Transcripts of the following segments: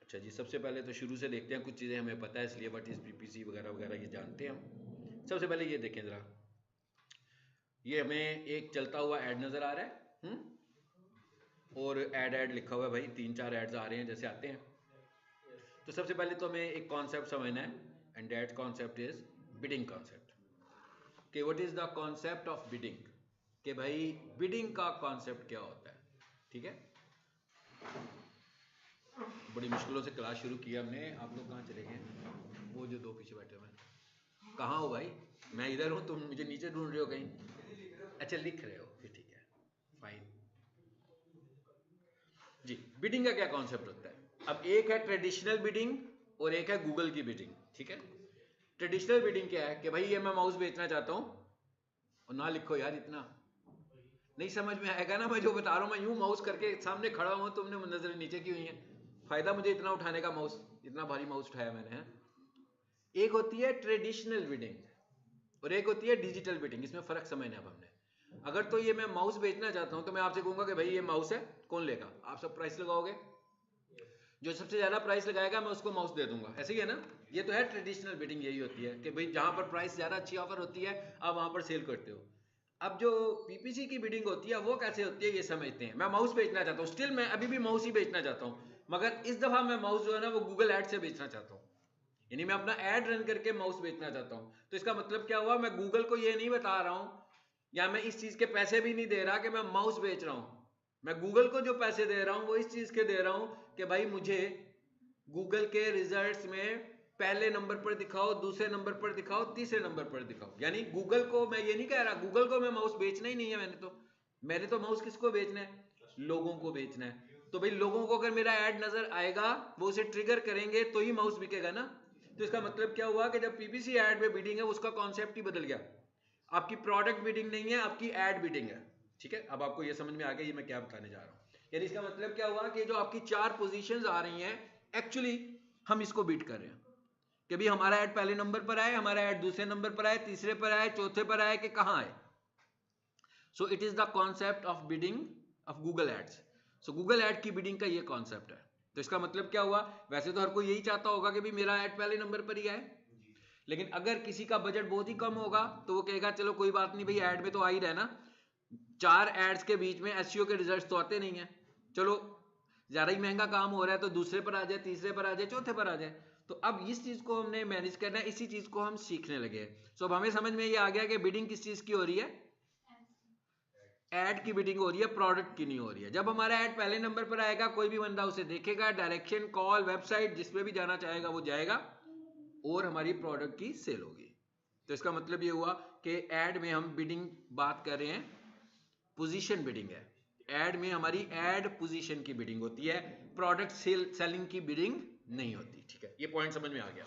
अच्छा जी, सबसे पहले तो शुरू से देखते हैं, कुछ चीज़ें हमें पता है इसलिए व्हाट इज़ पीपीसी वगैरह वगैरह ये जानते हैं हम। सबसे पहले ये देखें ज़रा, ये हमें एक चलता हुआ ऐड नज़र आ रहा है। और ऐड ऐड लिखा हुआ है भाई, 3-4 ऐड्स आ रहे हैं जैसे आते हैं। तो सबसे पहले तो हमें एक कॉन्सेप्ट समझना है, and that concept is bidding concept. कि what is the concept of bidding, कि भाई बिडिंग का कॉन्सेप्ट क्या होता है। ठीक है, बड़ी मुश्किलों से क्लास शुरू किया हमने, आप लोग कहाँ चले गए? वो जो दो पीछे बैठे हुए हैं, कहाँ हो भाई? मैं इधर हूँ, तुम मुझे नीचे ढूंढ रहे हो कहीं? अच्छा, लिख रहे हो, फिर ठीक है, फाइन जी। बिडिंग का क्या कॉन्सेप्ट होता है? अब एक है ट्रेडिशनल बिडिंग और एक है गूगल की बिडिंग। ठीक है, ट्रेडिशनल बिडिंग क्या है कि भाई ये मैं माउस बेचना चाहता हूँ, और ना लिखो यार, इतना नहीं समझ में आएगा ना मैं जो बता रहा हूँ। मैं यूं माउस करके सामने खड़ा हूँ, तुमने नजर नीचे की हुई है, फायदा मुझे इतना उठाने का, माउस इतना भारी माउस उठाया मैंने है। एक होती है ट्रेडिशनल बिडिंग और एक होती है डिजिटल बिडिंग, इसमें फर्क समझना है अब हमने। अगर तो ये मैं माउस बेचना चाहता हूं तो मैं आपसे कहूंगा कि भाई ये माउस है, कौन लेगा? आप सब प्राइस लगाओगे, जो सबसे ज्यादा प्राइस लगाएगा मैं उसको माउस दे दूंगा, ऐसे ही है ना? ये तो है ट्रेडिशनल बिडिंग, यही होती है कि भाई जहां पर प्राइस ज्यादा अच्छी ऑफर होती है आप वहां पर सेल करते हो। अब जो पीपीसी की बिडिंग होती है वो कैसे होती है ये समझते हैं। मैं माउस बेचना चाहता हूँ, स्टिल मैं अभी भी माउस ही बेचना चाहता हूँ, मगर इस दफा मैं माउस जो है ना वो गूगल एड से बेचना चाहता हूँ। यानी मैं अपना एड रन करके माउस बेचना चाहता हूं। तो इसका मतलब क्या हुआ, मैं गूगल को ये नहीं बता रहा हूं या मैं इस चीज के पैसे भी नहीं दे रहा कि मैं माउस बेच रहा हूं। मैं गूगल को जो पैसे दे रहा हूं वो इस चीज के दे रहा हूं कि भाई मुझे गूगल के रिजल्ट्स में पहले नंबर पर दिखाओ, दूसरे नंबर पर दिखाओ, तीसरे नंबर पर दिखाओ। यानी गूगल को मैं ये नहीं कह रहा, गूगल को मैं माउस बेचना ही नहीं है। मैंने तो माउस किसको बेचना है? लोगों को बेचना है। तो भाई लोगों को अगर मेरा ऐड नजर आएगा, वो उसे ट्रिगर करेंगे तो ही माउस बिकेगा ना। तो इसका मतलब क्या हुआ कि जब पीपीसी ऐड में बिडिंग है उसका कॉन्सेप्ट ही बदल गया। आपकी प्रोडक्ट बिडिंग नहीं है, आपकी ऐड बिडिंग है। ठीक है, अब आपको यह समझ में आ गया ये मैं क्या बताने जा रहा हूं। यानी इसका मतलब क्या हुआ कि जो आपकी 4 पोजीशंस आ रही हैं, एक्चुअली हम इसको बीट कर रहे हैं कि भाई हमारा ऐड पहले नंबर पर आए, हमारा ऐड दूसरे नंबर पर आए, तीसरे पर आए, चौथे पर आए, कि कहां आए। So it is the concept of bidding of Google ads. So Google ad की बिडिंग का ये कॉन्सेप्ट है। तो इसका मतलब क्या हुआ, वैसे तो हर कोई यही चाहता होगा कि भाई मेरा ऐड पहले नंबर पर ही आए, लेकिन अगर किसी का बजट बहुत ही कम होगा तो वो कहेगा चलो कोई बात नहीं भाई, ऐड में तो आ ही रहा है ना, 4 एड्स के बीच में एसईओ के रिजल्ट्स तो आते नहीं है, चलो ज्यादा ही महंगा काम हो रहा है तो दूसरे पर आ जाए, तीसरे पर आ जाए, चौथे पर आ जाए। तो अब इस चीज को हमने मैनेज करना है, इसी चीज को हम सीखने लगे हैं। सो अब हमें समझ में ये आ गया कि बिडिंग किस चीज की हो रही है, ऐड की बिडिंग हो रही है, प्रोडक्ट की नहीं हो रही है। जब हमारा ऐड पहले नंबर पर आएगा कोई भी बंदा उसे देखेगा, डायरेक्शन, कॉल, वेबसाइट जिसमें भी जाना चाहेगा वो जाएगा और हमारी प्रोडक्ट की सेल होगी। तो इसका मतलब ये हुआ कि ऐड में हम बिडिंग बात कर रहे हैं, पोजीशन बिडिंग है। ऐड में हमारी ऐड पोजीशन की बिडिंग होती है, प्रोडक्ट सेलिंग की बिडिंग नहीं होती। ठीक है, ये पॉइंट समझ में आ गया?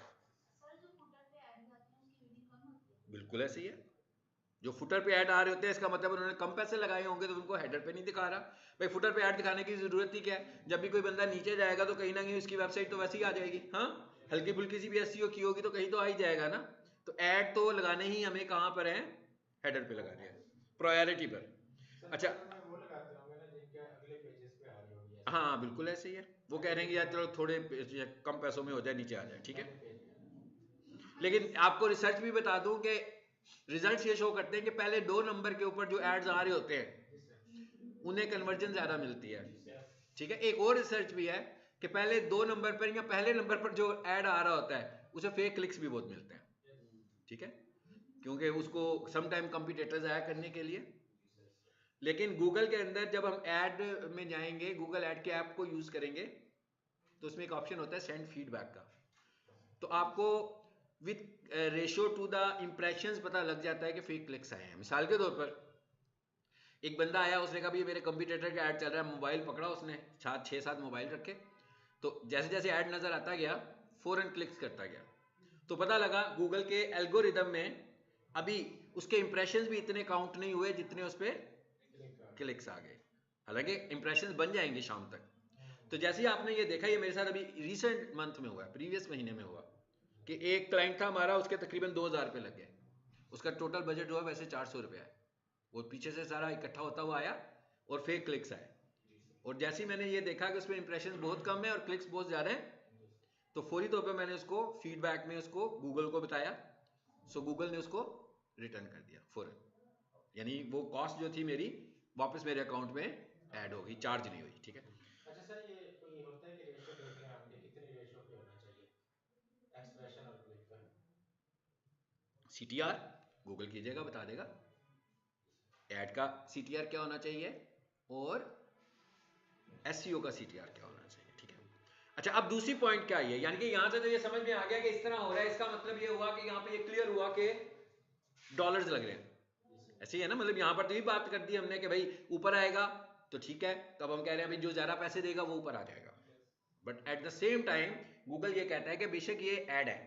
बिल्कुल ऐसे ही है। जो फुटर पे ऐड आ रहे होते हैं इसका मतलब उन्होंने कम पैसे लगाए होंगे तो उनको हेडर पे नहीं दिखा रहा। भाई फुटर पे ऐड दिखाने की जरूरत ही क्या है, जब भी कोई बंदा नीचे जाएगा तो कहीं ना कहीं उसकी वेबसाइट तो वैसे ही आ जाएगी। हाँ, हल्की फुल्की सी भी एसईओ की होगी तो कहीं तो आ ही जाएगा ना। तो ऐड तो लगाने ही हमें कहां पर है, हेडर पे लगाने हैं, प्रायोरिटी पर। अच्छा, हाँ बिल्कुल ऐसे ही है। वो कह रहे हैं कि यार चलो थोड़े कम पैसों में हो जाए, नीचे आ जाए, ठीक है। लेकिन आपको रिसर्च भी बता दूं कि रिजल्ट्स ये शो करते हैं कि पहले 2 नंबर के ऊपर जो एड्स आ रहे होते हैं उन्हें कन्वर्जन ज्यादा मिलती है। ठीक है, एक और रिसर्च भी है कि पहले 2 नंबर पर या पहले नंबर पर जो ऐड आ रहा होता है उसे फेक क्लिक्स भी बहुत मिलते हैं। ठीक है, क्योंकि उसको समटाइम कंपटीटर्स आया करने के लिए। लेकिन गूगल के अंदर जब हम ऐड में जाएंगे, गूगल ऐड के ऐप को यूज करेंगे तो उसमें एक ऑप्शन होता है सेंड फीडबैक का। तो आपको with ratio two the impressions पता लग जाता है कि फेक क्लिक्स आए हैं। मिसाल के तौर पर एक बंदा आया, उसने कहा मेरे कंप्यूटर का ऐड चल रहा है, मोबाइल पकड़ा उसने, 6-7 मोबाइल रखे, तो जैसे जैसे ऐड नजर आता गया फौरन क्लिक्स करता गया। तो पता लगा गूगल के एल्गोरिदम में अभी उसके इंप्रेशंस भी इतने काउंट नहीं हुए जितने उस पर क्लिक्स आ गए। हालांकि इंप्रेशंस बन जाएंगे शाम तक। तो जैसे ही आपने ये देखा, ये मेरे साथ अभी रिसेंट मंथ में हुआ है, प्रीवियस महीने में हुआ कि एक क्लाइंट था हमारा, उसके तकरीबन 2000 रुपये लग गए। उसका टोटल बजट जो है वैसे 400 रुपये है। वो पीछे से सारा इकट्ठा होता हुआ आया और फेक क्लिक्स आए। और जैसे ही मैंने ये देखा कि उसमें इंप्रेशन बहुत कम है और क्लिक्स बहुत ज़्यादा है, तो फौरी तौर पे मैंने उसको फीडबैक में उसको गूगल को बताया, सो गूगल ने उसको रिटर्न कर दिया फौरन, यानी वो कॉस्ट जो थी मेरी वापस मेरे अकाउंट में ऐड हो गई, चार्ज नहीं हुई। ठीक है। अच्छा सर, ये कोई होता है कि रेशो देख लें हम कि कितनी रेशो पे होना चाहिए एक्सप्रेशन और क्लिक का? CTR गूगल कीजिएगा, बता देगा ऐड का CTR क्या होना चाहिए और SEO का CTR क्या होना चाहिए। ठीक है। अच्छा, अब दूसरी पॉइंट क्या है, यानी कि यहां से तो ये समझ में आ गया कि इस तरह हो रहा है, इसका मतलब ये हुआ कि यहां पे ये क्लियर हुआ कि डॉलर्स लग रहे हैं, ऐसे ही है ना, मतलब यहां पर तो भी बात कर दी हमने कि भाई ऊपर आएगा तो ठीक है, तो अब हम कह रहे हैं भाई जो ज्यादा पैसे देगा वो ऊपर आ जाएगा, but at the same time Google ये कहता है कि बेशक ये ऐड है,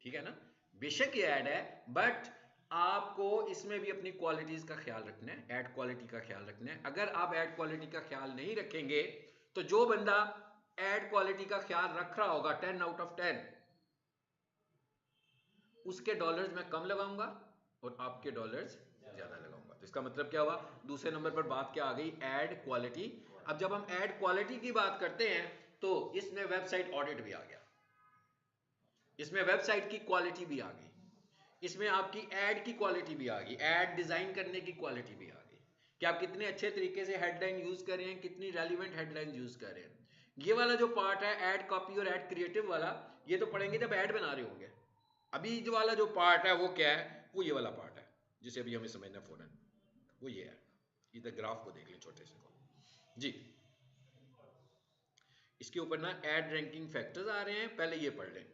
ठीक है ना, बेशक ये ऐड है, बट आपको इसमें भी अपनी क्वालिटीज का ख्याल रखना है, ऐड क्वालिटी का ख्याल रखना है। अगर आप ऐड क्वालिटी का ख्याल नहीं रखेंगे तो जो बंदा ऐड क्वालिटी का ख्याल रख रहा होगा 10 आउट ऑफ 10, उसके डॉलर्स मैं कम लगाऊंगा और आपके डॉलर्स ज्यादा लगाऊंगा। तो इसका मतलब क्या हुआ, दूसरे नंबर पर बात क्या आ गई, ऐड क्वालिटी। अब जब हम ऐड क्वालिटी की बात करते हैं तो इसमें वेबसाइट ऑडिट भी आ गया, इसमें वेबसाइट की क्वालिटी भी आ गई, इसमें आपकी ऐड की क्वालिटी भी आ गई, ऐड डिजाइन करने की क्वालिटी भी आ गई कि आप कितने अच्छे तरीके से हेडलाइन यूज कर रहे हैं, कितनी रेलिवेंट हेडलाइन यूज कर रहे हैं। ये वाला जो पार्ट है ऐड कॉपी और ऐड क्रिएटिव वाला, ये तो पढ़ेंगे जब ऐड बना रहे होंगे। अभी जो वाला जो पार्ट है वो क्या है, वो ये वाला पार्ट है जिसे अभी हमें समझना है फौरन, वो ये है। इधर ग्राफ को देख लें छोटे से को जी, इसके ऊपर ना ऐड रैंकिंग फैक्टर्स आ रहे हैं, पहले ये पढ़ लें।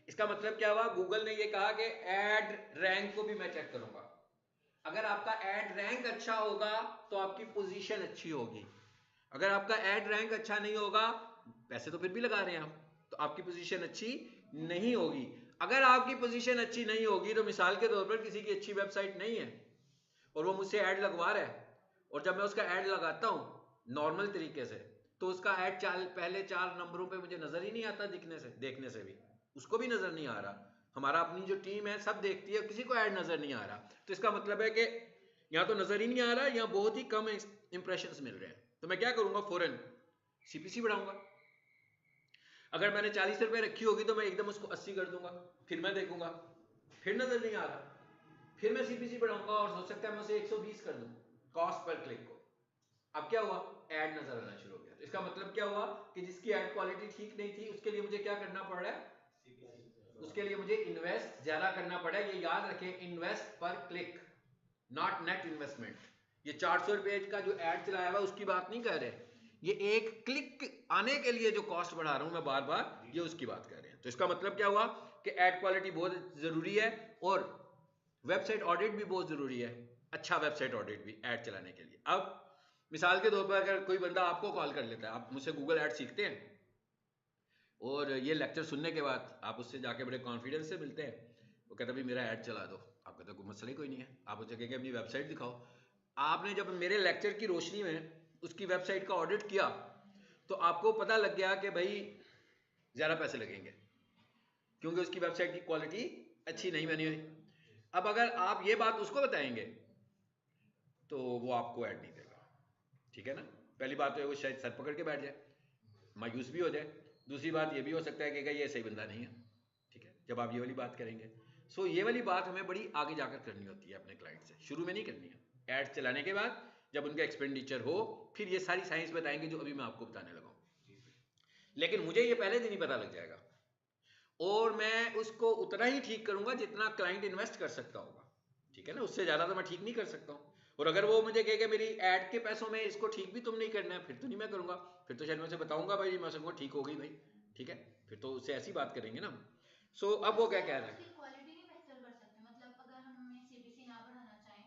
इसका मतलब क्या हुआ, गूगल ने ये कहा कि ऐड रैंक को भी मैं चेक करूंगा, अगर आपका ऐड रैंक अच्छा होगा तो आपकी पोजीशन अच्छी होगी, अगर आपका ऐड रैंक अच्छा नहीं होगा, पैसे तो फिर भी लगा रहे हैं हम, तो आपकी पोजीशन अच्छी नहीं होगी। अगर आपकी पोजीशन अच्छी नहीं होगी तो मिसाल के तौर पर किसी की अच्छी वेबसाइट नहीं है और वो मुझसे ऐड लगवा रहा है, और जब मैं उसका ऐड लगाता हूं नॉर्मल तरीके से तो उसका ऐड पहले 4 नंबरों पे मुझे नजर ही नहीं आता, दिखने से देखने से भी उसको भी नजर नहीं आ रहा, हमारा अपनी जो टीम है सब देखती है, किसी को ऐड नजर नहीं आ रहा, तो इसका मतलब है कि यहाँ तो नजर ही नहीं आ रहा, यहाँ बहुत ही कम इंप्रेशंस मिल रहे हैं। तो मैं क्या करूंगा, फौरन CPC बढ़ाऊंगा। अगर मैंने 40 रुपए रखी होगी तो मैं एकदम उसको 80 कर दूंगा, फिर मैं देखूंगा फिर नजर नहीं आ रहा, फिर मैं CPC बढ़ाऊंगा और हो सकता है मैं उसे 120 कर दूं कॉस्ट पर क्लिक को। अब क्या हुआ, ऐड नजर आना शुरू हो गया। तो इसका मतलब क्या हुआ कि जिसकी ऐड क्वालिटी ठीक नहीं थी उसके लिए मुझे क्या करना पड़ रहा है, उसके लिए मुझे इन्वेस्ट ज्यादा करना पड़ा है। ये याद रखें, इन्वेस्ट पर क्लिक, नॉट नेट इन्वेस्टमेंट। ये 400 रुपए का जो ऐड चलाया हुआ उसकी बात नहीं कर रहे, ये एक क्लिक आने के लिए जो कॉस्ट बढ़ा रहा हूं मैं बार बार, ये उसकी बात कर रहे हैं। तो इसका मतलब क्या हुआ कि ऐड क्वालिटी बहुत जरूरी है और वेबसाइट ऑडिट भी बहुत जरूरी है, अच्छा वेबसाइट ऑडिट भी ऐड चलाने के लिए। अब मिसाल के तौर पर अगर कोई बंदा आपको कॉल कर लेता है, आप मुझसे गूगल ऐड सीखते हैं और ये लेक्चर सुनने के बाद आप उससे जाके बड़े कॉन्फिडेंस से मिलते हैं, वो कहता है भाई मेरा ऐड चला दो, आप कहते कोई मसला ही कोई नहीं है, आप उससे कहेंगे अपनी वेबसाइट दिखाओ। आपने जब मेरे लेक्चर की रोशनी में उसकी वेबसाइट का ऑडिट किया तो आपको पता लग गया कि भाई ज़्यादा पैसे लगेंगे क्योंकि उसकी वेबसाइट की क्वालिटी अच्छी नहीं बनी हुई। अब अगर आप ये बात उसको बताएंगे तो वो आपको ऐड नहीं देगा, ठीक है ना। पहली बात तो है वो शायद सर पकड़ के बैठ जाए, मायूस भी हो जाए। दूसरी बात ये भी हो सकता है कि ये सही बंदा नहीं है, ठीक है, जब आप ये वाली बात करेंगे। सो ये वाली बात हमें बड़ी आगे जाकर करनी होती है अपने क्लाइंट से, शुरू में नहीं करनी है। एड चलाने के बाद जब उनका एक्सपेंडिचर हो फिर ये सारी साइंस बताएंगे जो अभी मैं आपको बताने लगा हूं। लेकिन मुझे ये पहले दिन ही पता लग जाएगा और मैं उसको उतना ही ठीक करूंगा जितना क्लाइंट इन्वेस्ट कर सकता होगा, ठीक है ना, उससे ज्यादा तो मैं ठीक नहीं कर सकता हूं। और अगर वो मुझे कहेगा मेरी ऐड के पैसों में इसको ठीक भी तुम नहीं करना है, फिर तो नहीं मैं करूंगा, फिर तो शायद मैं उसे बताऊंगा भाई मैं उसको ठीक हो गई भाई, ठीक है, फिर तो उससे ऐसी बात करेंगे ना। सो अब वो क्या कह रहा है, क्वालिटी नहीं बेहतर कर सकते, मतलब अगर हमें CPC ना बढ़ाना चाहें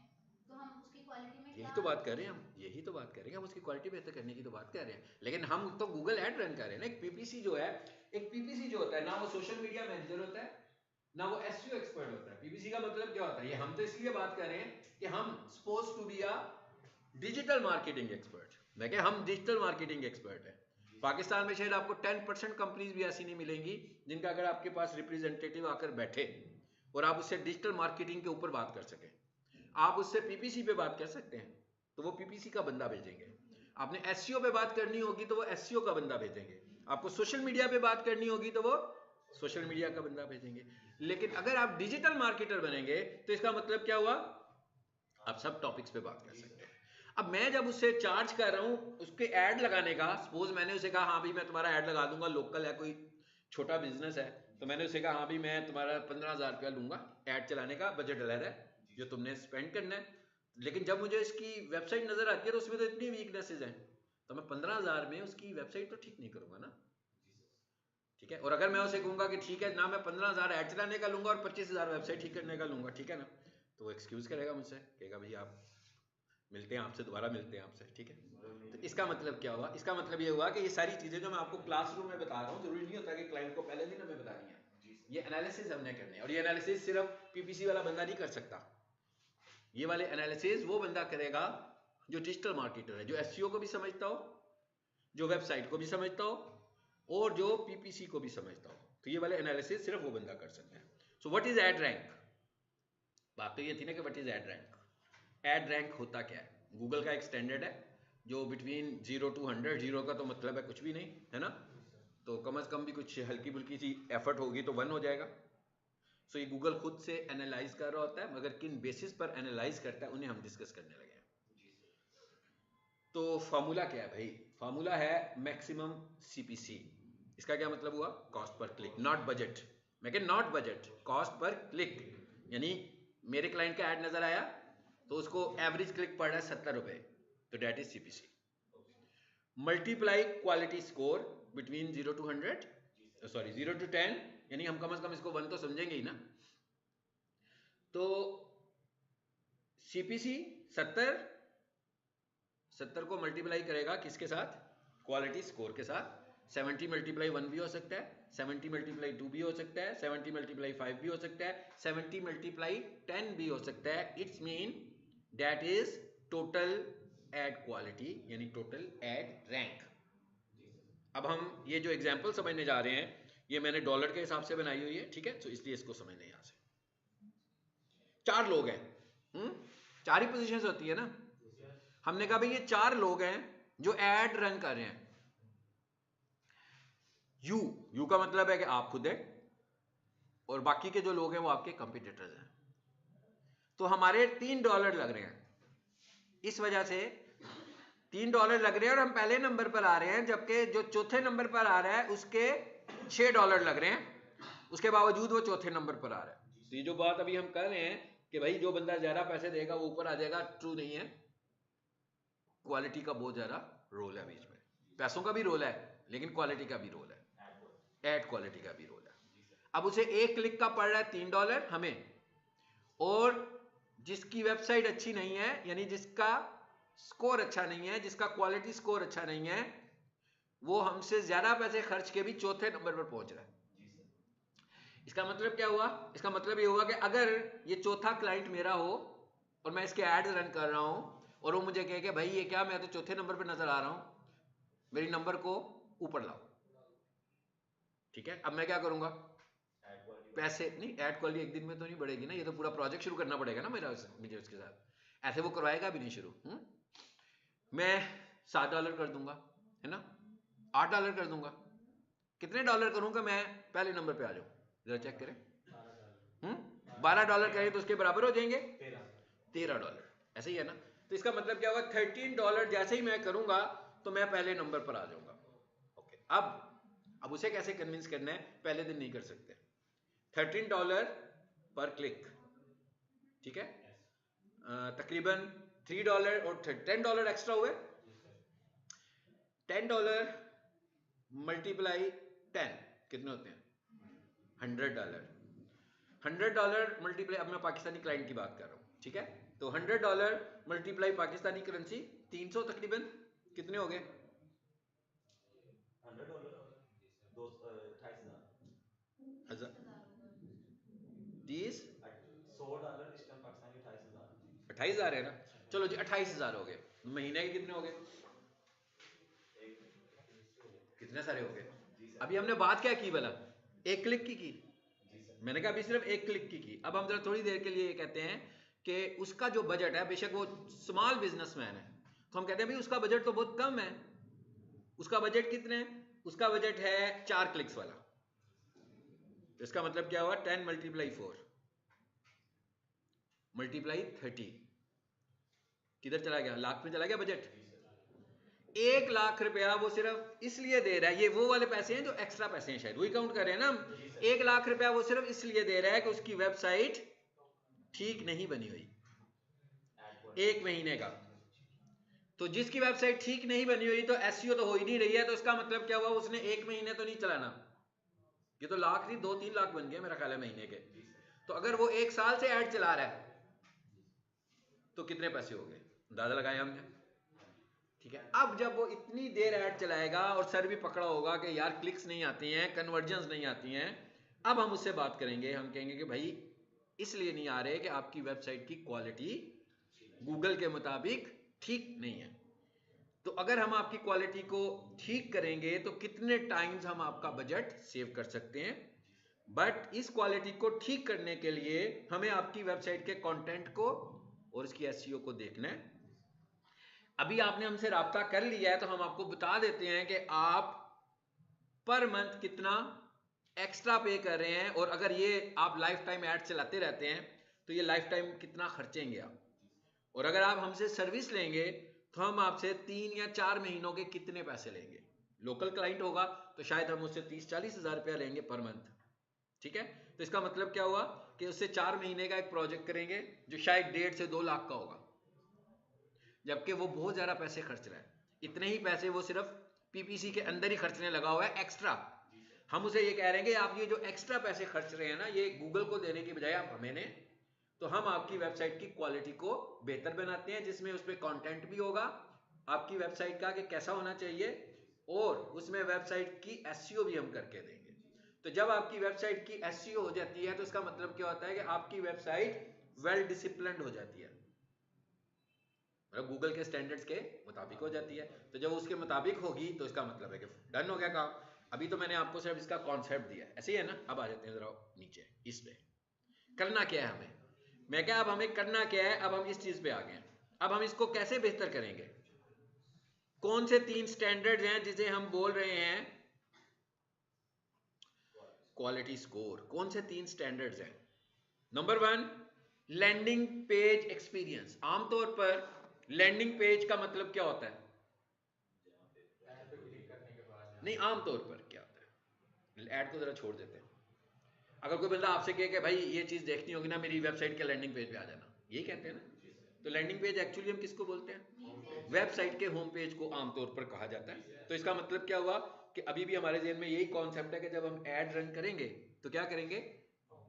तो हम उसकी क्वालिटी में यही क्या तो बात कर कर रहे हैं हम, सकते हैं? यही तो बात कर रहे हैं हम, उसकी क्वालिटी बेहतर करने की तो बात कर रहे हैं। लेकिन हम तो गूगल ऐड रन कर रहे हैं ना। एक पीपीसी जो है, एक पीपीसी जो होता है ना वो सोशल मीडिया मैनेजर होता है ना वो एसईओ एक्सपर्ट होता है। पीपीसी का मतलब क्या होता है, ये हम तो इसलिए बात कर रहे हैं कि हम suppose to be a digital marketing expert. मैं क्या, हम डिजिटल मार्केटिंग एक्सपर्ट है। पाकिस्तान में शायद आपको 10% कंपनीज भी ऐसी नहीं मिलेंगी जिनका अगर आपके पास रिप्रेजेंटेटिव आकर बैठे और आप उससे डिजिटल मार्केटिंग के ऊपर बात कर सके, आप उससे पीपीसी पे बात कर सकते हैं तो वो पीपीसी का बंदा भेजेंगे। आपने एसईओ पे बात करनी होगी तो वो एसईओ का बंदा भेजेंगे। आपको सोशल मीडिया पे बात करनी होगी तो वो सोशल मीडिया का बंदा भेजेंगे। लेकिन अगर आप डिजिटल मार्केटर बनेंगे तो इसका मतलब क्या हुआ, आप सब टॉपिक्स पे बात कर सकते हैं। अब मैं जब उससे चार्ज कर रहा हूं उसके ऐड लगाने का, सपोज मैंने उसे कहा हाँ भाई मैं तुम्हारा ऐड लगा दूंगा, लोकल है कोई छोटा बिजनेस है, तो मैंने उसे कहा हाँ भाई मैं तुम्हारा 15,000 रुपया लूंगा ऐड चलाने का, बजट अलग है जो तुमने स्पेंड करना है। लेकिन जब मुझे इसकी वेबसाइट नजर आती है तो उसमें तो इतनी वीकनेसेस हैं, तो मैं 15,000 में उसकी वेबसाइट तो ठीक नहीं करूंगा ना, ठीक है। और अगर मैं उसे कहूंगा कि ठीक है ना मैं 15,000 ऐड चलाने का लूंगा और 25,000 वेबसाइट ठीक करने का लूंगा, ठीक है ना, तो वो एक्सक्यूज करेगा मुझसे, कहेगा भाई आप मिलते हैं आपसे, दोबारा मिलते हैं आपसे, ठीक है। तो इसका मतलब क्या हुआ, इसका मतलब ये हुआ कि ये सारी चीजें जो मैं आपको क्लासरूम में बता रहा हूँ जरूरी नहीं होता कि क्लाइंट को पहले दिन हमें बतानी है, ये एनालिसिस हमने करने हैं। और ये एनालिसिस सिर्फ पीपीसी वाला बंदा नहीं कर सकता, ये वाले एनालिसिस वो बंदा करेगा जो डिजिटल मार्केटर है, जो एसईओ को भी समझता हो, जो वेबसाइट को भी समझता हो और जो पीपीसी को भी समझता हो। तो ये वाले एनालिसिस सिर्फ वो बंदा कर सकता है। So what is ad rank, बात तो ये थी ना कि what is ad rank. Ad rank होता क्या है, गूगल का एक स्टैंडर्ड है जो बिटवीन 0 to 100, 0 का तो मतलब है कुछ भी नहीं है ना, तो कम से कम भी कुछ हल्की फुल्की सी एफर्ट होगी तो 1 हो जाएगा। सो ये गूगल खुद से एनालाइज कर रहा होता है, मगर किन बेसिस पर एनालाइज करता है उन्हें हम डिस्कस करने लगे हैं। तो फार्मूला क्या है भाई, फार्मूला है मैक्सिमम सीपीसी। इसका क्या मतलब हुआ, cost per click, not budget. मैं कह not budget, cost per click, यानी मेरे क्लाइंट का ऐड नजर आया तो उसको एवरेज क्लिक पड़ रहा है 70 रुपए, तो that is CPC. Multiply quality score between 0 to 100, sorry 0 to 10, यानी हम कम से कम इसको 1 तो समझेंगे ही ना। तो सीपीसी 70 को मल्टीप्लाई करेगा किसके साथ, क्वालिटी स्कोर के साथ। 70 मल्टीप्लाई 1 भी हो सकता है, 70 मल्टीप्लाई 2 भी हो सकता है, 70 मल्टीप्लाई 5 भी हो सकता है, 70 मल्टीप्लाई 10 भी हो सकता है। It's mean that is total ad quality, यानी टोटल एड रैंक। अब हम ये जो एग्जांपल समझने जा रहे हैं ये मैंने डॉलर के हिसाब से बनाई हुई है, ठीक है, तो इसलिए इसको समझने यहां से। 4 लोग हैं, 4 ही पोजीशंस होती है ना। हमने कहा भाई ये 4 लोग हैं जो एड रन कर रहे हैं। यू का मतलब है कि आप खुद है और बाकी के जो लोग हैं वो आपके कंपटीटर्स हैं। तो हमारे $3 लग रहे हैं, इस वजह से $3 लग रहे हैं और हम पहले नंबर पर आ रहे हैं, जबकि जो चौथे नंबर पर आ रहा है उसके $6 लग रहे हैं, उसके बावजूद वो चौथे नंबर पर आ रहा है। तो ये जो बात अभी हम कर रहे हैं कि भाई जो बंदा ज्यादा पैसे देगा वो ऊपर आ जाएगा, ट्रू नहीं है। क्वालिटी का बहुत ज्यादा रोल है बीच में, पैसों का भी रोल है लेकिन क्वालिटी का भी रोल है, एड क्वालिटी का भी रोल है। अब उसे एक क्लिक का पड़ रहा है $3 हमें, और जिसकी वेबसाइट अच्छी नहीं है, यानी जिसका स्कोर अच्छा नहीं है, जिसका क्वालिटी स्कोर अच्छा नहीं है, वो हमसे ज्यादा पैसे खर्च के भी चौथे नंबर पर पहुंच रहा है। इसका मतलब क्या हुआ, इसका मतलब ये हुआ कि अगर ये चौथा क्लाइंट मेरा हो और मैं इसके एड रन कर रहा हूं और वो मुझे कहे कि भाई ये क्या, मैं तो चौथे नंबर पर नजर आ रहा हूं, मेरी नंबर को ऊपर लाओ, ठीक है। अब मैं क्या करूंगा, पैसे नहीं, एड क्वालिटी एक दिन में तो नहीं बढ़ेगी ना, ये तो पूरा प्रोजेक्ट शुरू करना पड़ेगा ना मुझे उसके साथ, ऐसे वो करवाएगा भी नहीं शुरू। मैं $7 कर दूंगा, है ना, $8 कर दूंगा, कितने डॉलर करूंगा मैं पहले नंबर पे आ जाऊं, जरा चेक करें। $12 करें तो उसके बराबर हो जाएंगे $13, ऐसे ही है ना। तो इसका मतलब क्या होगा, $13 जैसे ही मैं करूंगा तो मैं पहले नंबर पर आ जाऊंगा। ओके, अब उसे कैसे कन्विंस करना है, पहले दिन नहीं कर सकते। $13 पर क्लिक, ठीक है, तकरीबन $3 और $10 एक्स्ट्रा हुए। $10 मल्टीप्लाई 10 कितने होते हैं, $100। $100 मल्टीप्लाई, अब मैं पाकिस्तानी क्लाइंट की बात कर रहा हूं, ठीक है, तो $100 मल्टीप्लाई पाकिस्तानी करेंसी 300, तकरीबन कितने हो गए, $28,000, 28,000 है ना, चलो जी 28,000 हो गए। महीने के कितने हो गए, कितने सारे हो गए। अभी हमने बात क्या की भला, एक क्लिक की मैंने कहा अभी सिर्फ एक क्लिक की। अब हम जरा थोड़ी देर के लिए ये कहते हैं कि उसका जो बजट है, बेशक वो स्मॉल बिजनेसमैन है, तो हम कहते हैं भाई उसका बजट तो बहुत कम है, उसका बजट कितने है, उसका बजट है 4 क्लिक्स वाला, तो इसका मतलब क्या हुआ 10 × 4 × 30, किधर चला गया, लाख में चला गया बजट। 1 लाख रुपया वो सिर्फ इसलिए दे रहा है, ये वो वाले पैसे हैं जो एक्स्ट्रा पैसे हैं, शायद वही काउंट कर रहे हैं ना हम। 1 लाख रुपया वो सिर्फ इसलिए दे रहा है कि उसकी वेबसाइट ठीक नहीं बनी हुई 1 महीने का। तो जिसकी वेबसाइट ठीक नहीं बनी हुई तो एसईओ तो हो ही नहीं रही है, तो इसका मतलब क्या हुआ, उसने 1 महीने तो नहीं चलाना, ये तो लाख नहीं 2-3 लाख बन गए मेरा ख्याल है महीने के। तो अगर वो 1 साल से ऐड चला रहा है तो कितने पैसे हो गए, अंदाजा लगाया हमने, ठीक है। अब जब वो इतनी देर ऐड चलाएगा और सर भी पकड़ा होगा कि यार क्लिक्स नहीं आती हैं, कन्वर्जन्स नहीं आती हैं, अब हम उससे बात करेंगे, हम कहेंगे कि भाई इसलिए नहीं आ रहे कि आपकी वेबसाइट की क्वालिटी गूगल के मुताबिक ठीक नहीं है। तो अगर हम आपकी क्वालिटी को ठीक करेंगे तो कितने टाइम्स हम आपका बजट सेव कर सकते हैं। बट इस क्वालिटी को ठीक करने के लिए हमें आपकी वेबसाइट के कंटेंट को और इसकी एसईओ को देखना है। अभी आपने हमसे राब्ता कर लिया है तो हम आपको बता देते हैं कि आप पर मंथ कितना एक्स्ट्रा पे कर रहे हैं, और अगर ये आप लाइफ टाइम एड चलाते रहते हैं तो ये लाइफ टाइम कितना खर्चेंगे आप, और अगर आप हमसे सर्विस लेंगे तो हम आपसे 3 या 4 महीनों के कितने पैसे लेंगे। लोकल क्लाइंट होगा तो शायद हम उससे 30-40 हज़ार रुपया लेंगे पर मंथ, ठीक है। तो इसका मतलब क्या हुआ कि उससे 4 महीने का एक प्रोजेक्ट करेंगे जो शायद 1.5 से 2 लाख का होगा, जबकि वो बहुत ज्यादा पैसे खर्च रहा है। इतने ही पैसे वो सिर्फ पीपीसी के अंदर ही खर्चने लगा हुआ है एक्स्ट्रा। हम उसे ये कह रहे हैं कि आप ये जो एक्स्ट्रा पैसे खर्च रहे हैं ना, ये गूगल को देने की बजाय आप हमें दें, तो हम आपकी वेबसाइट की क्वालिटी को बेहतर बनाते हैं, जिसमें उस पर कॉन्टेंट भी होगा आपकी वेबसाइट का कि कैसा होना चाहिए, और उसमें वेबसाइट की एसईओ भी हम करके देंगे। तो जब आपकी वेबसाइट की एसईओ हो जाती है तो इसका मतलब क्या होता है कि आपकी वेबसाइट वेल डिसिप्लिन्ड हो जाती है, मतलब गूगल के स्टैंडर्ड्स के मुताबिक हो जाती है। तो जब उसके मुताबिक होगी तो इसका मतलब है कि डन हो गया काम। अभी तो मैंने आपको सिर्फ इसका कॉन्सेप्ट दिया है, ऐसे ही है ना। अब आ जाते हैं जरा नीचे, इस पे करना क्या है हमें। मैं क्या, अब हमें करना क्या है, अब हम इस चीज पे आ गए। अब हम इसको कैसे बेहतर करेंगे, कौन से 3 स्टैंडर्ड्स हैं जिसे हम बोल रहे हैं क्वालिटी स्कोर। कौन से 3 स्टैंडर्ड्स हैं। Number 1 landing page experience. आमतौर पर लैंडिंग पेज का मतलब क्या होता है, ऐड पे क्लिक करने के बाद नहीं आमतौर पर क्या होता है, ऐड को जरा छोड़ देते हैं। अगर कोई बंदा आपसे कहे कि भाई ये चीज देखनी होगी ना, मेरी वेबसाइट के लैंडिंग पेज पे आ जाना, यही कहते हैं ना। तो लैंडिंग पेज एक्चुअली हम किसको बोलते हैं, वेबसाइट के होम पेज को आमतौर पर कहा जाता है। तो इसका मतलब क्या हुआ कि अभी भी हमारे जेहन में यही कॉन्सेप्ट है कि जब हम ऐड रन करेंगे तो क्या करेंगे,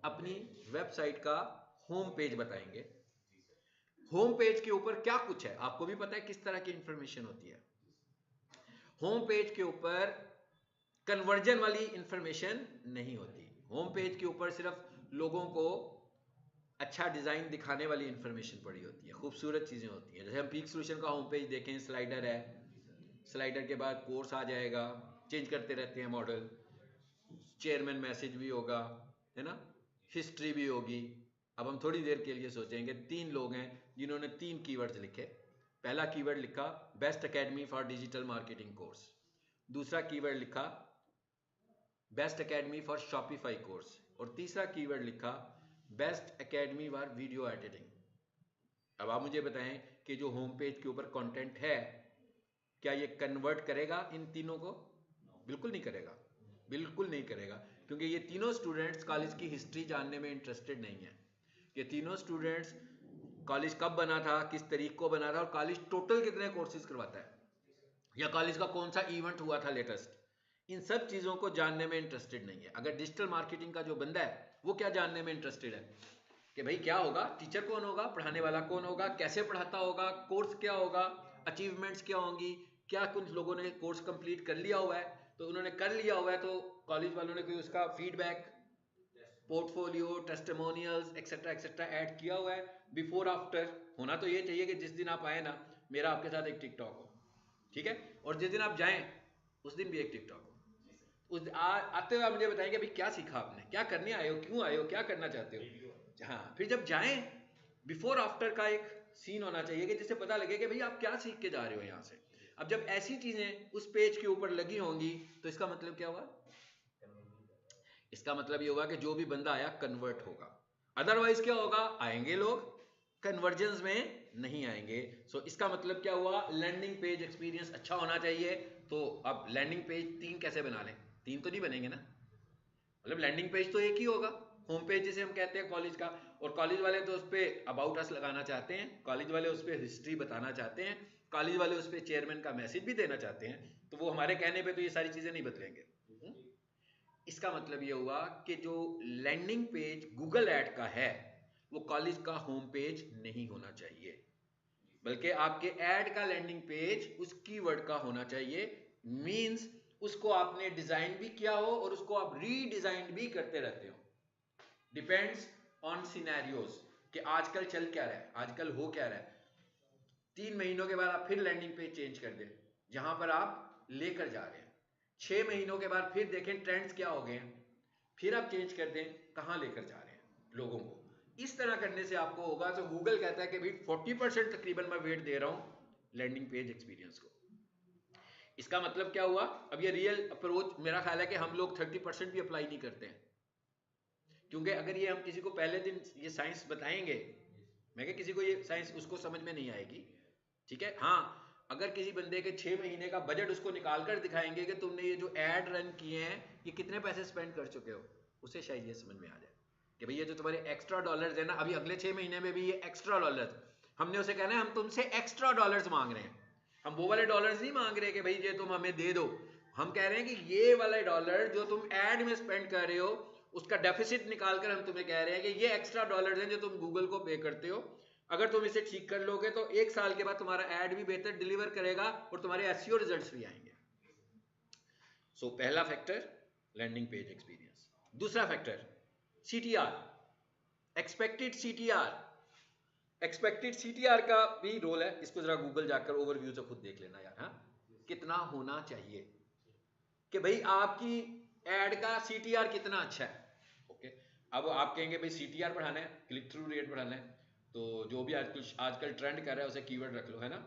अपनी वेबसाइट का होम पेज बताएंगे। होम पेज के ऊपर क्या कुछ है, आपको भी पता है किस तरह की इंफॉर्मेशन होती है। होम पेज के ऊपर कन्वर्जन वाली इंफॉर्मेशन नहीं होती। होम पेज के ऊपर सिर्फ लोगों को अच्छा डिजाइन दिखाने वाली इंफॉर्मेशन पड़ी होती है, खूबसूरत चीजें होती हैं। जैसे हम पीक सॉल्यूशन का होम पेज देखें, स्लाइडर है, स्लाइडर के बाद कोर्स आ जाएगा, चेंज करते रहते हैं मॉडल, चेयरमैन मैसेज भी होगा, है ना, हिस्ट्री भी होगी। अब हम थोड़ी देर के लिए सोचेंगे 3 लोग हैं जिन्होंने 3 कीवर्ड्स लिखे। पहला कीवर्ड लिखा best academy for digital marketing course, दूसरा कीवर्ड लिखा best academy for Shopify course, और तीसरा कीवर्ड लिखा best academy for video editing. अब आप मुझे बताएं कि जो होम पेज के ऊपर कंटेंट है क्या ये कन्वर्ट करेगा इन तीनों को, बिल्कुल नहीं करेगा, बिल्कुल नहीं करेगा, क्योंकि ये तीनों स्टूडेंट्स कॉलेज की हिस्ट्री जानने में इंटरेस्टेड नहीं है। ये तीनों स्टूडेंट्स कॉलेज कब बना था, किस तारीख को बना था, और कॉलेज टोटल कितने कोर्सेज करवाता है, या कॉलेज का कौन सा इवेंट हुआ था लेटेस्ट, इन सब चीजों को जानने में इंटरेस्टेड नहीं है। अगर डिजिटल मार्केटिंग का जो बंदा है वो क्या जानने में इंटरेस्टेड है कि भाई क्या होगा, टीचर कौन होगा, पढ़ाने वाला कौन होगा, कैसे पढ़ाता होगा, कोर्स क्या होगा, अचीवमेंट्स क्या होंगी, क्या कुछ लोगों ने कोर्स कंप्लीट कर लिया हुआ है, तो उन्होंने कर लिया हुआ है तो कॉलेज वालों ने कोई उसका feedback, portfolio, testimonials etcetera etcetera add किया हुआ है। बिफोर आफ्टर होना तो ये चाहिए कि जिस दिन आप आए ना मेरा आपके साथ एक टिकटॉक हो, ठीक है, और जिस दिन आप जाएं उस दिन भी एक टिकटॉक हो। आते हुए आप मुझे बताएंगे भाई क्या सीखा आपने, क्या करने आए हो, क्यों आए हो, क्या करना चाहते हो। हाँ, फिर जब जाएं बिफोर आफ्टर का एक सीन होना चाहिए कि जिससे पता लगे कि भाई आप क्या सीख के जा रहे हो यहाँ से। अब जब ऐसी चीजें उस पेज के ऊपर लगी होंगी तो इसका मतलब क्या हुआ? इसका मतलब ये होगा कि जो भी बंदा आया कन्वर्ट होगा, अदरवाइज क्या होगा, आएंगे लोग कन्वर्जेंस में नहीं आएंगे। सो इसका मतलब क्या हुआ, लैंडिंग पेज एक्सपीरियंस अच्छा होना चाहिए। तो अब लैंडिंग पेज 3 कैसे बना लें? 3 तो नहीं बनेंगे ना, मतलब लैंडिंग पेज तो एक ही होगा, होम पेज जिसे हम कहते हैं कॉलेज का, और कॉलेज वाले तो उस पर अबाउट अस लगाना चाहते हैं, कॉलेज वाले उस पर हिस्ट्री बताना चाहते हैं, कॉलेज वाले उस पर चेयरमैन का मैसेज भी देना चाहते हैं, तो वो हमारे कहने पे तो ये सारी चीजें नहीं बदलेंगे। इसका मतलब ये हुआ कि जो लैंडिंग पेज गूगल ऐड का है वो कॉलेज का होम पेज नहीं होना चाहिए, बल्कि आपके ऐड का लैंडिंग पेज उस कीवर्ड का होना चाहिए। मींस उसको आपने डिजाइन भी किया हो और उसको आप रीडिजाइन भी करते रहते हो, डिपेंड्स ऑन सिनेरियोज कि आजकल चल क्या रहा है, आजकल हो क्या रहा है। 3 महीनों के बाद आप फिर लैंडिंग पेज चेंज कर दें जहां पर आप लेकर जा रहे हैं, 6 महीनों के बाद फिर देखें ट्रेंड्स क्या हो गए हैं, फिर आप चेंज कर दें कहां लेकर जा रहे हैं लोगों को। इस तरह करने से आपको होगा, तो गूगल कहता है कि भाई 40% तकरीबन मैं वेट दे रहा हूं लैंडिंग पेज एक्सपीरियंस को। इसका मतलब क्या हुआ, अब ये रियल अप्रोच मेरा ख्याल है कि हम लोग 30% भी अप्लाई नहीं करते हैं, क्योंकि अगर ये हम किसी को पहले दिन ये साइंस बताएंगे, मैं किसी को ये साइंस उसको समझ में नहीं आएगी, ठीक है। हाँ, अगर किसी बंदे के 6 महीने का बजट उसको निकाल कर दिखाएंगे कि तुमने ये जो एड रन किए हैं ये कितने पैसे स्पेंड कर चुके हो, उसे शायद ये समझ में आ जाए कि भाई ये जो तुम्हारे एक्स्ट्रा डॉलर्स है ना, अभी अगले 6 महीने में भी ये एक्स्ट्रा डॉलर्स, हमने उसे कहना है हम तुमसे एक्स्ट्रा डॉलर्स मांग रहे हैं, हम वो वाले डॉलर्स नहीं मांग रहे कि भाई ये तुम हमें दे दो, हम कह रहे हैं कि ये वाले डॉलर जो तुम एड में स्पेंड कर रहे हो उसका डेफिसिट निकालकर हम तुम्हें कह रहे हैं कि ये एक्स्ट्रा डॉलर्स हैं जो तुम गूगल को पे करते हो, अगर तुम इसे ठीक कर लोगे तो 1 साल के बाद तुम्हारा एड भी बेहतर डिलीवर करेगा और तुम्हारे एसईओ रिजल्ट्स भी आएंगे। सो पहला फैक्टर लैंडिंग पेज एक्सपीरियंस। दूसरा factor CTR, expected CTR. Expected CTR का भी रोल है, इसको जरा गूगल जाकर ओवरव्यू से खुद देख लेना यार, हाँ कितना होना चाहिए कि भाई आपकी एड का सीटीआर कितना अच्छा है। ओके, अब आप कहेंगे भाई सीटीआर बढ़ाना है, क्लिक थ्रू रेट बढ़ाना है, तो जो भी आजकल ट्रेंड कर रहा है उसे कीवर्ड रख लो, है ना,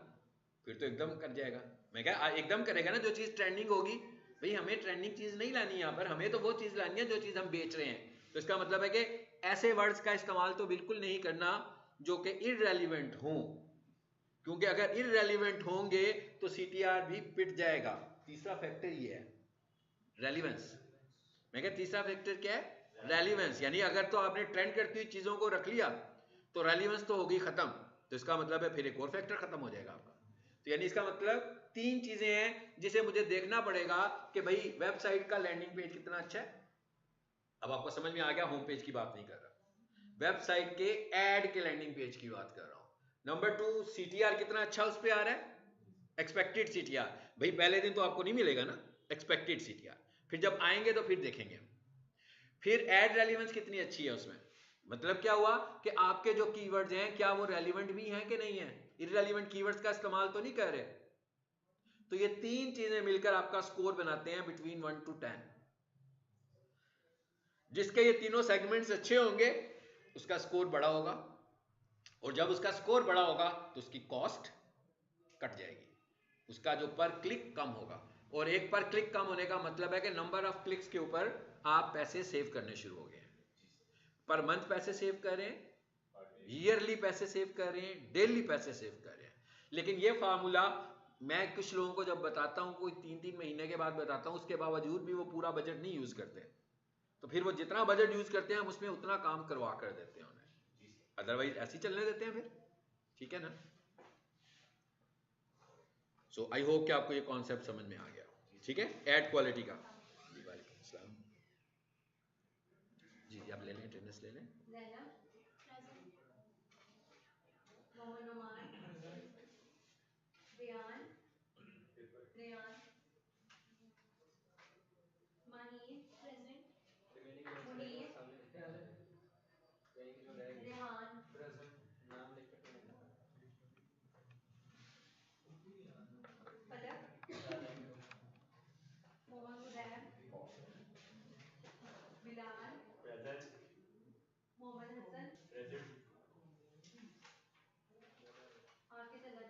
फिर तो एकदम कर जाएगा। मैं क्या एकदम करेगा ना, जो चीज ट्रेंडिंग होगी, भाई हमें ट्रेंडिंग चीज नहीं लानी यहाँ पर, हमें तो वो चीज लानी है जो चीज हम बेच रहे हैं। तो इसका मतलब है कि ऐसे वर्ड्स का इस्तेमाल तो बिल्कुल नहीं करना जो कि इररेलीवेंट हो, क्योंकि अगर इररेलीवेंट होंगे तो सीटीआर भी पिट जाएगा। तीसरा फैक्टर ये है रेलिवेंस। मैं क्या तीसरा फैक्टर क्या है, रेलिवेंस, यानी अगर तो आपने ट्रेंड करती हुई चीजों को रख लिया तो रेलिवेंस तो होगी खत्म, तो इसका मतलब है फिर एक और फैक्टर खत्म हो जाएगा आपका। तो यानी इसका मतलब 3 चीजें हैं जिसे मुझे देखना पड़ेगा कि भाई वेबसाइट का लैंडिंग पेज कितना अच्छा है। अब आपको समझ में आ गया, होम पेज की बात नहीं कर रहा, वेबसाइट के एड के लैंडिंग पेज की बात कर रहा हूं। नंबर 2, सीटीआर कितना अच्छा उस पर आ रहा है, एक्सपेक्टेड सीटीआर। भाई पहले दिन तो आपको नहीं मिलेगा ना एक्सपेक्टेड सीटीआर, फिर जब आएंगे तो फिर देखेंगे। फिर एड रेलिवेंस कितनी अच्छी है उसमें, मतलब क्या हुआ कि आपके जो कीवर्ड्स हैं क्या वो रेलिवेंट भी हैं कि नहीं है, इररेलेवेंट कीवर्ड्स का इस्तेमाल तो नहीं कर रहे। तो ये 3 चीजें मिलकर आपका स्कोर बनाते हैं बिटवीन 1 to 10। जिसके ये तीनों सेगमेंट्स अच्छे होंगे उसका स्कोर बड़ा होगा, और जब उसका स्कोर बड़ा होगा तो उसकी कॉस्ट कट जाएगी, उसका जो पर क्लिक कम होगा, और एक पर क्लिक कम होने का मतलब है कि नंबर ऑफ क्लिक्स के ऊपर आप पैसे सेव करने शुरू हो गए, पर मंथ पैसे सेव कर रहे हैं, ईयरली पैसे सेव कर रहे हैं, डेली पैसे सेव कर रहे हैं। लेकिन ये फार्मूला मैं कुछ लोगों को जब बताता हूं, कोई 3-3 महीने के बाद बताता हूं, उसके बावजूद भी वो पूरा बजट नहीं यूज करते, तो फिर वो जितना बजट यूज करते हैं हम उसमें उतना काम करवा कर देते हैं उन्हें, अदरवाइज ऐसे ही चलने देते हैं फिर, ठीक है ना। सो आई होप कि आपको ये कॉन्सेप्ट समझ में आ गया, ठीक है, एड क्वालिटी का। जी वालेकुम अस्सलाम। जी आप ले लें, अटेंडेंस ले लें। जैनब मोहम्मद नोमान रेयान रेयान माहीर प्रेजेंट मुनीर रेहान नाम लिख के पढ़ना। फलक मोहम्मद मुदैब बिलाल प्रेजेंट मोहम्मद हसन प्रेजेंट हाफिज अल्लाह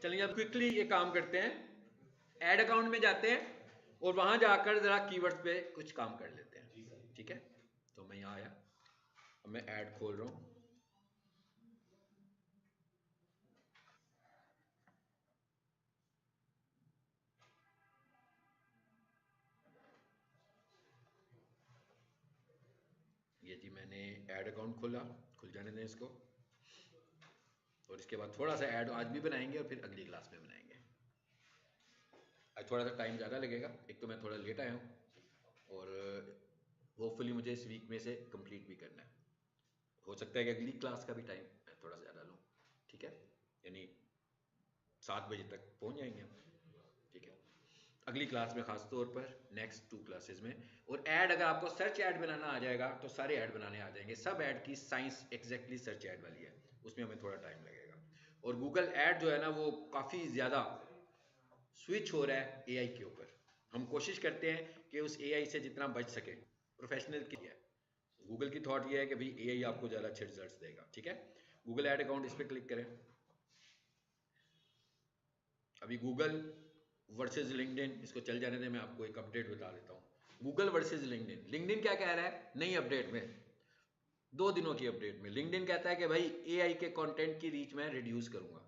चलिए अब क्विकली ये काम करते हैं, ऐड अकाउंट में जाते हैं और वहां जाकर जरा कीवर्ड्स पे कुछ काम कर लेते हैं। ठीक है, तो मैं यहाँ आया, अब मैं ऐड खोल रहा हूँ। ये जी मैंने ऐड अकाउंट खोला, खुल जाने दें इसको, और इसके बाद थोड़ा सा ऐड आज भी बनाएंगे और फिर अगली क्लास में बनाएंगे। आज थोड़ा सा टाइम ज़्यादा लगेगा, एक तो मैं थोड़ा लेट आया हूँ और होपफुली मुझे इस वीक में से कंप्लीट भी करना है। हो सकता है कि अगली क्लास का भी टाइम मैं थोड़ा सा ज़्यादा लूँ। ठीक है, यानी 7 बजे तक पहुँच जाएंगे हम। ठीक है, अगली क्लास में खास तौर पर नेक्स्ट 2 क्लासेस में। और ऐड, अगर आपको सर्च ऐड बनाना आ जाएगा तो सारे ऐड बनाने आ जाएंगे। सब ऐड की साइंस एग्जैक्टली सर्च ऐड वाली है, उसमें हमें थोड़ा टाइम लगेगा। और गूगल ऐड जो है ना वो काफ़ी ज़्यादा स्विच हो रहा है एआई के ऊपर। हम कोशिश करते हैं कि उस एआई से जितना बच सके, प्रोफेशनल की है। गूगल की थॉट ये है कि भाई एआई आपको ज़्यादा अच्छे रिजल्ट्स देगा। ठीक है, गूगल ऐड अकाउंट, इस पर क्लिक करें। अभी गूगल वर्सेस लिंक्डइन, इसको चल जाने दें, मैं आपको एक अपडेट बता देता हूँ। गूगल वर्सेस लिंक्डइन, लिंक्डइन क्या कह रहा है नई अपडेट में, 2 दिनों की अपडेट में लिंक्डइन कहता है कि भाई एआई के कंटेंट की रीच मैं रिड्यूस करूंगा।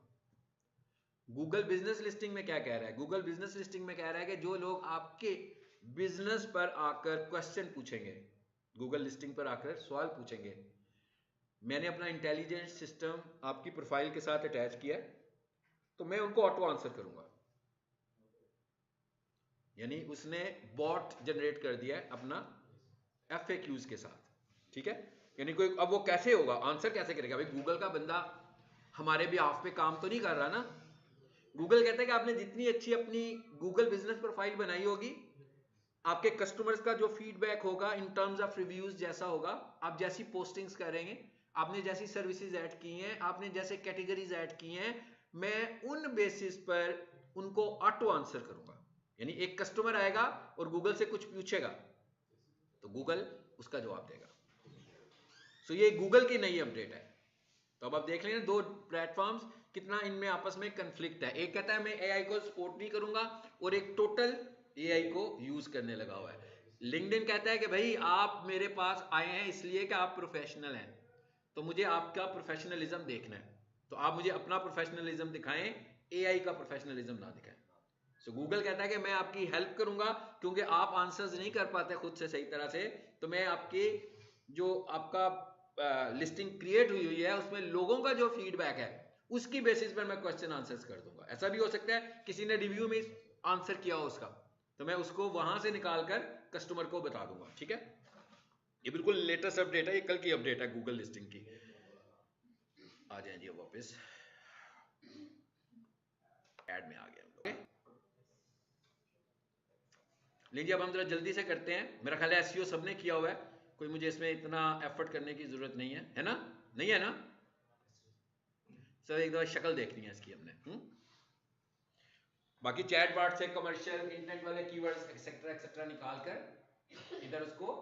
गूगल बिजनेस लिस्टिंग में क्या कह रहा है, गूगल बिजनेस लिस्टिंग में कह रहा है कि जो लोग आपके बिजनेस पर आकर क्वेश्चन पूछेंगे, गूगल लिस्टिंग पर आकर सवाल पूछेंगे, मैंने अपना इंटेलिजेंस सिस्टम आपकी प्रोफाइल के साथ अटैच किया है, तो मैं उनको ऑटो आंसर करूंगा। यानी उसने बॉट जनरेट कर दिया है अपना FAQs के साथ। ठीक है, यानी कोई, अब वो कैसे होगा, आंसर कैसे करेगा? भाई गूगल का बंदा हमारे भी हाफ पे काम तो नहीं कर रहा ना। गूगल कहता है कि आपने जितनी अच्छी अपनी गूगल बिजनेस प्रोफाइल बनाई होगी, आपके कस्टमर्स का जो फीडबैक होगा इन टर्म्स ऑफ रिव्यूज जैसा होगा, आप जैसी पोस्टिंग्स करेंगे, आपने जैसी सर्विसेज ऐड की हैं, आपने जैसे कैटेगरीज ऐड की हैं, मैं उन बेसिस पर उनको ऑटो आंसर करूंगा। यानी एक कस्टमर आएगा और गूगल से कुछ पूछेगा तो गूगल उसका जवाब देगा। सो ये गूगल की नई अपडेट है। तो अब आप देख लेना 2 प्लेटफॉर्म्स कितना इनमें आपस में कंफ्लिक्ट है। एक कहता है मैं एआई को सपोर्ट नहीं करूंगा और एक टोटल एआई को यूज करने लगा हुआ है। लिंक्डइन कहता है कि भाई आप मेरे पास आए हैं इसलिए कि आप प्रोफेशनल हैं, तो मुझे आपका प्रोफेशनलिज्म देखना है, तो आप मुझे अपना प्रोफेशनलिज्म दिखाएं, एआई का प्रोफेशनलिज्म ना दिखाएं। सो गूगल कहता है कि मैं आपकी हेल्प करूंगा क्योंकि आप आंसर्स नहीं कर पाते खुद से सही तरह से, तो मैं आपकी जो आपका लिस्टिंग क्रिएट हुई है उसमें लोगों का जो फीडबैक है उसकी बेसिस पर मैं क्वेश्चन आंसर्स कर दूंगा। ऐसा भी हो सकता है किसी ने रिव्यू में आंसर किया हो उसका, तो मैं उसको वहां से निकाल कर कस्टमर को बता दूंगा। ठीक है, ये बिल्कुल लेटेस्ट अपडेट है, ये कल की अपडेट है गूगल लिस्टिंग की। आ जाए जी वापस, ऐड में आ गया हम लोग। लीजिए अब हम जरा जल्दी से करते हैं, मेरा ख्याल है एसईओ सबने किया हुआ है, कोई मुझे इसमें इतना एफर्ट करने की जरूरत नहीं है ना? नहीं है ना? सर एक दफा शक्ल देखनी है इसकी हमने। बाकी चैट बार्ट से कमर्शियल इंटेंट वाले कीवर्ड्स एक्सेट्रा एक्सेट्रा निकाल कर इधर उसको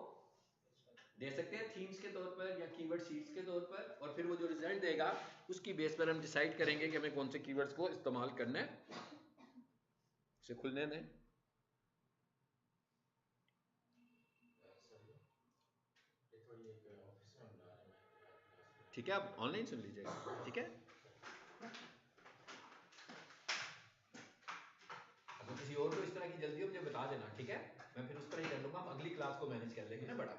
दे सकते हैं थीम्स के तौर पर या कीवर्ड शीट्स के तौर पर, और फिर वो जो रिजल्ट देगा उसकी बेस पर हम डिसाइड करेंगे कि हमें कौन से कीवर्ड्स को इस्तेमाल करना है। इसे खुलने दें। ठीक है, आप ऑनलाइन सुन लीजिएगा। ठीक है, अगर किसी और को इस तरह की जल्दी हो मुझे बता देना। ठीक है, मैं फिर उस तरह ही कर लूंगा, हम अगली क्लास को मैनेज कर लेंगे ना। बड़ा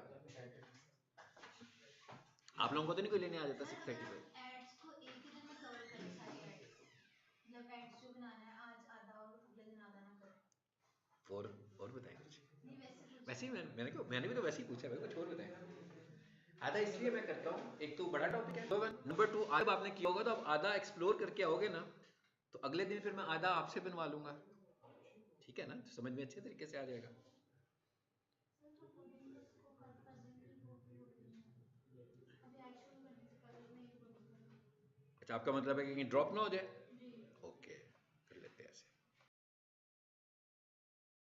आप लोगों को तो नहीं कोई लेने आ जाता 6:30 पे? एड्स को एक ही दिन में कवर करें सारी एड्स, मतलब एड्स जो बनाना है आज आधा और अगले दिन आधा ना करें। और बताएं कुछ। नहीं वैसे पूछ वैसे ही मैंने भी तो वैसे ही पूछा भाई, कुछ और बताएं। आधा इसलिए मैं करता हूँ, एक तो बड़ा टॉपिक है, नंबर 2 जब आपने किया होगा तो आप आधा एक्सप्लोर करके आओगे ना, तो अगले दिन फिर मैं आधा आपसे बनवा लूंगा। ठीक है ना, तो समझ में अच्छे तरीके से आ जाएगा। सर तो कोडिंग को कल प्रेजेंट रिपोर्ट भी होती है, अभी ऐड शुरू करने से पहले मैं ये कोडिंग करूँगी। अच्छा, आपका मतलब है कि ड्रॉप ना हो जाए?